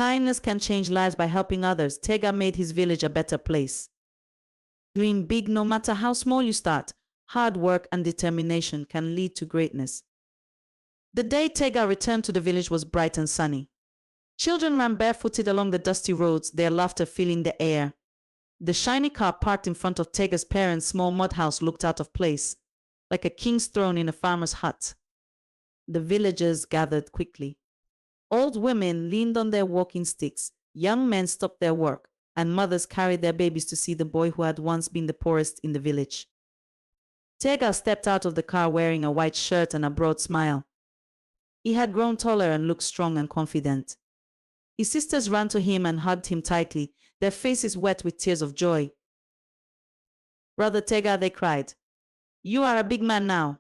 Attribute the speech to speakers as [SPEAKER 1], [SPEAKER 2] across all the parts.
[SPEAKER 1] Kindness can change lives by helping others. Tega made his village a better place. Dream big. No matter how small you start, hard work and determination can lead to greatness. The day Tega returned to the village was bright and sunny. Children ran barefooted along the dusty roads, their laughter filling the air. The shiny car parked in front of Tega's parents' small mud house looked out of place, like a king's throne in a farmer's hut. The villagers gathered quickly. Old women leaned on their walking sticks, young men stopped their work, and mothers carried their babies to see the boy who had once been the poorest in the village. Tega stepped out of the car wearing a white shirt and a broad smile. He had grown taller and looked strong and confident. His sisters ran to him and hugged him tightly, their faces wet with tears of joy. "Brother Tega," they cried, "you are a big man now."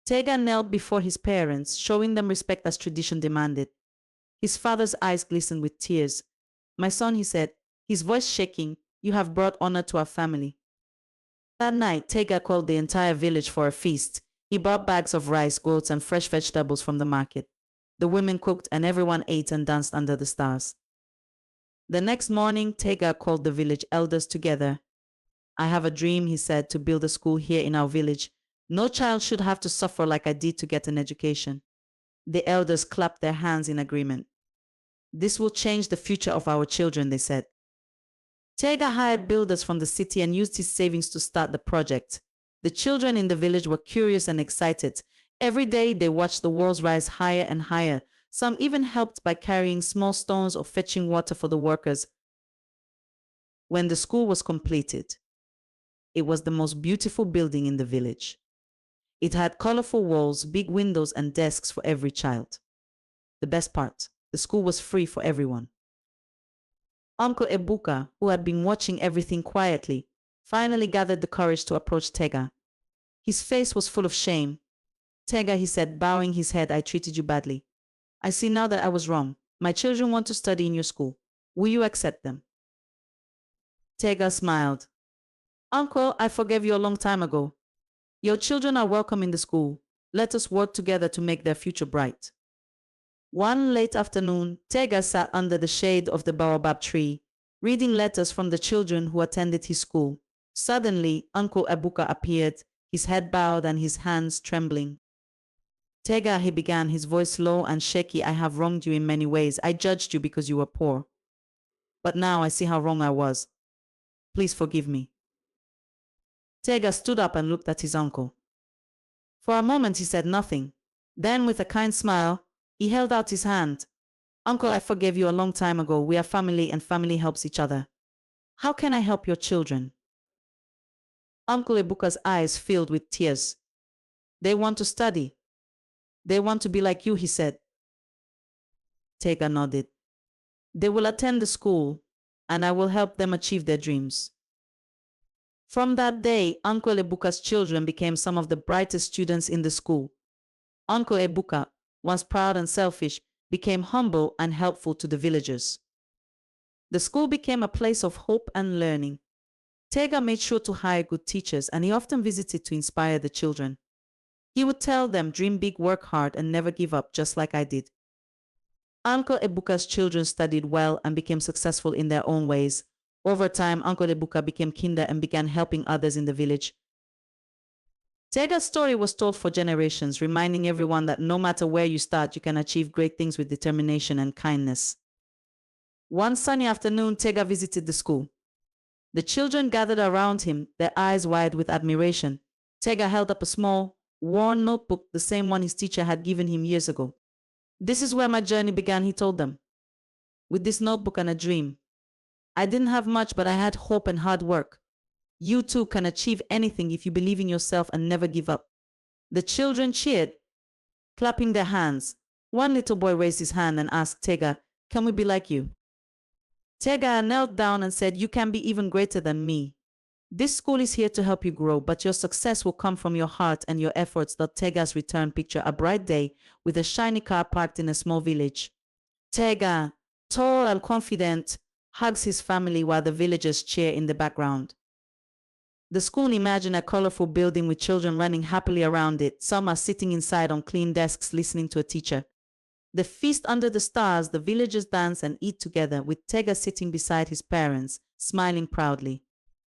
[SPEAKER 1] Tega knelt before his parents, showing them respect as tradition demanded. His father's eyes glistened with tears. "My son," he said, his voice shaking, "you have brought honor to our family." That night, Tega called the entire village for a feast. He brought bags of rice, goats, and fresh vegetables from the market. The women cooked and everyone ate and danced under the stars. The next morning, Tega called the village elders together. "I have a dream," he said, "to build a school here in our village. No child should have to suffer like I did to get an education." The elders clapped their hands in agreement. "This will change the future of our children," they said. Tega hired builders from the city and used his savings to start the project. The children in the village were curious and excited. Every day they watched the walls rise higher and higher. Some even helped by carrying small stones or fetching water for the workers. When the school was completed, it was the most beautiful building in the village. It had colorful walls, big windows, and desks for every child. The best part, the school was free for everyone. Uncle Ebuka, who had been watching everything quietly, finally gathered the courage to approach Tega. His face was full of shame. "Tega," he said, bowing his head, "I treated you badly. I see now that I was wrong. My children want to study in your school. Will you accept them?" Tega smiled. "Uncle, I forgave you a long time ago. Your children are welcome in the school. Let us work together to make their future bright." One late afternoon, Tega sat under the shade of the baobab tree, reading letters from the children who attended his school. Suddenly, Uncle Ebuka appeared, his head bowed and his hands trembling. "Tega," he began, his voice low and shaky, "I have wronged you in many ways. I judged you because you were poor. But now I see how wrong I was. Please forgive me." Tega stood up and looked at his uncle. For a moment he said nothing. Then, with a kind smile, he held out his hand. "Uncle, I forgave you a long time ago. We are family and family helps each other. How can I help your children?" Uncle Ebuka's eyes filled with tears. "They want to study. They want to be like you," he said. Tega nodded. "They will attend the school, and I will help them achieve their dreams." From that day, Uncle Ebuka's children became some of the brightest students in the school. Uncle Ebuka, once proud and selfish, became humble and helpful to the villagers. The school became a place of hope and learning. Tega made sure to hire good teachers, and he often visited to inspire the children. He would tell them, "Dream big, work hard, and never give up, just like I did." Uncle Ebuka's children studied well and became successful in their own ways. Over time, Uncle Ebuka became kinder and began helping others in the village. Tega's story was told for generations, reminding everyone that no matter where you start, you can achieve great things with determination and kindness. One sunny afternoon, Tega visited the school. The children gathered around him, their eyes wide with admiration. Tega held up a small, worn notebook, the same one his teacher had given him years ago. "This is where my journey began," he told them. "With this notebook and a dream. I didn't have much, but I had hope and hard work. You too can achieve anything if you believe in yourself and never give up." The children cheered, clapping their hands. One little boy raised his hand and asked Tega, "Can we be like you?" Tega knelt down and said, "You can be even greater than me. This school is here to help you grow, but your success will come from your heart and your efforts." Tega's return picture a bright day with a shiny car parked in a small village. Tega, tall and confident, hugs his family while the villagers cheer in the background. The school imagined a colorful building with children running happily around it. Some are sitting inside on clean desks listening to a teacher. The feast under the stars, the villagers dance and eat together, with Tega sitting beside his parents, smiling proudly.